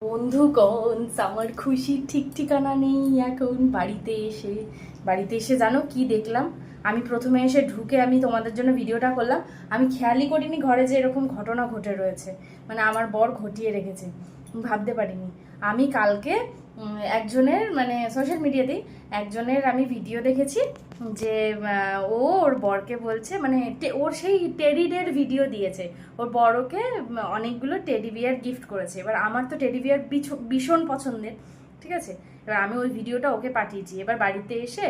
বন্ধুগণ, আমার খুশির ঠিক ঠিকানা নেই এখন। বাড়িতে এসে জানো কি দেখলাম? আমি প্রথমে এসে ঢুকে আমি তোমাদের জন্য ভিডিওটা করলাম। আমি খেয়ালই করিনি ঘরে যে এরকম ঘটনা ঘটে রয়েছে, মানে আমার বর ঘটিয়ে রেখেছে। ভাবতে পারিনি। আমি কালকে একজনের মানে সোশ্যাল মিডিয়াতেই একজনের আমি ভিডিও দেখেছি যে ও ওর বরকে বলছে, মানে ওর সেই টেডিডের ভিডিও দিয়েছে। ওর বড়কে অনেকগুলো টেডি বিয়ার গিফট করেছে। এবার আমার তো টেডি বিয়ার ভীষণ পছন্দের, ঠিক আছে। এবার আমি ওই ভিডিওটা ওকে পাঠিয়েছি। এবার বাড়িতে এসে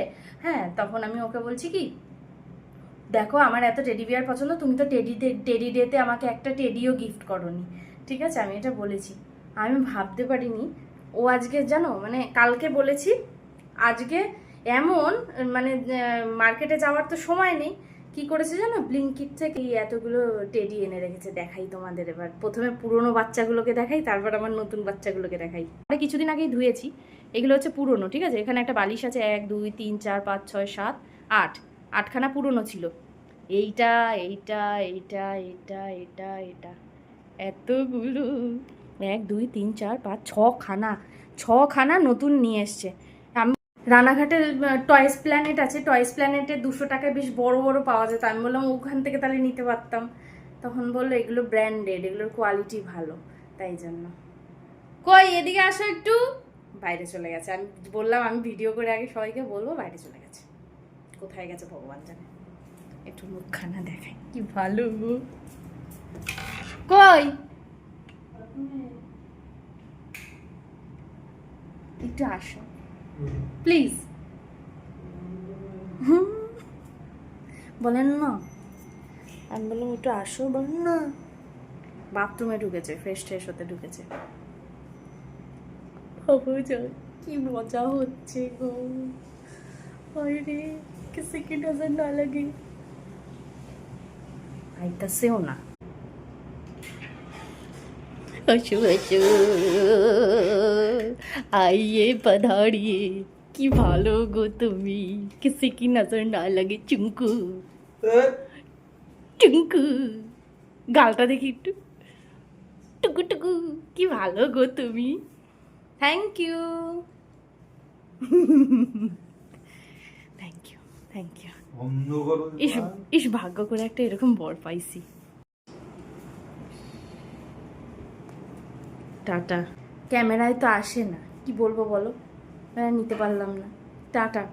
তখন আমি ওকে বলছি কি, দেখো আমার এত টেডি বিয়ার পছন্দ, তুমি তো টেডি ডেতে আমাকে একটা টেডিও গিফট করোনি, ঠিক আছে, আমি এটা বলেছি। আমি ভাবতে পারিনি ও আজকে জানো, মানে কালকে বলেছি, আজকে এমন মানে মার্কেটে যাওয়ার তো সময় নেই, কি করেছে জানো, ব্লিঙ্কিট থেকে এতগুলো টেডি এনে রেখেছে। দেখাই তোমাদের, এবার প্রথমে পুরনো বাচ্চাগুলোকে দেখাই, তারপর আমার নতুন বাচ্চাগুলোকে দেখাই। কিছুদিন আগেই ধুয়েছি, এগুলো হচ্ছে পুরনো, ঠিক আছে। এখানে একটা বালিশ আছে, 1 2 3 4 5 6 7 8, 8খানা পুরনো ছিল। এইটা এইটা এইটা এটা এটা এটা এতগুলো, 1 2 3 4 5 6খানা, 6খানা নতুন নিয়ে এসছে। আমি রানাঘাটে টয়েস প্ল্যানেট আছে, টয়েস প্ল্যানেটে 200 টাকায় বেশ বড় বড় পাওয়া যেত। আমি বললাম ওখান থেকে তাহলে নিতে পারতাম। তখন বললো এগুলো ব্র্যান্ডেড, এগুলোর কোয়ালিটি ভালো, তাই জন্য। কই এদিকে আসো একটু। বাইরে চলে গেছে। আমি বললাম আমি ভিডিও করে আগে সবাইকে বলবো, বাইরে চলে গেছে। কোথায় গেছে ভগবান জানে। একটু মুখখানা দেখাই, কি ভালো। কই একটু আসো প্লিজ। বলেন না, আমি বললাম একটু আসো, বলেন না। বাথরুমে ঢুকেছে, ফ্রেশ ট্রেশ হতে ঢুকেছে। কি মজা হচ্ছে গো। আরে কিসে কি নজর না লাগে। আইতাছেও না। আসো আসো, আইয়ে পধারিয়ে, কি ভালো গো তুমি, কিসে কি নজর না লাগে। চুমকু টুঙ্কু, গালটা দেখি একটু, টুকু টুকু, কি ভালো গো তুমি। Thank you, thank you, thank you. ইস ইস, ভাগ্য করে একটা এরকম বর পাইছি। টাটা। ক্যামেরায় তো আসে না, কি বলবো বলো, নিতে পারলাম না। টাটা।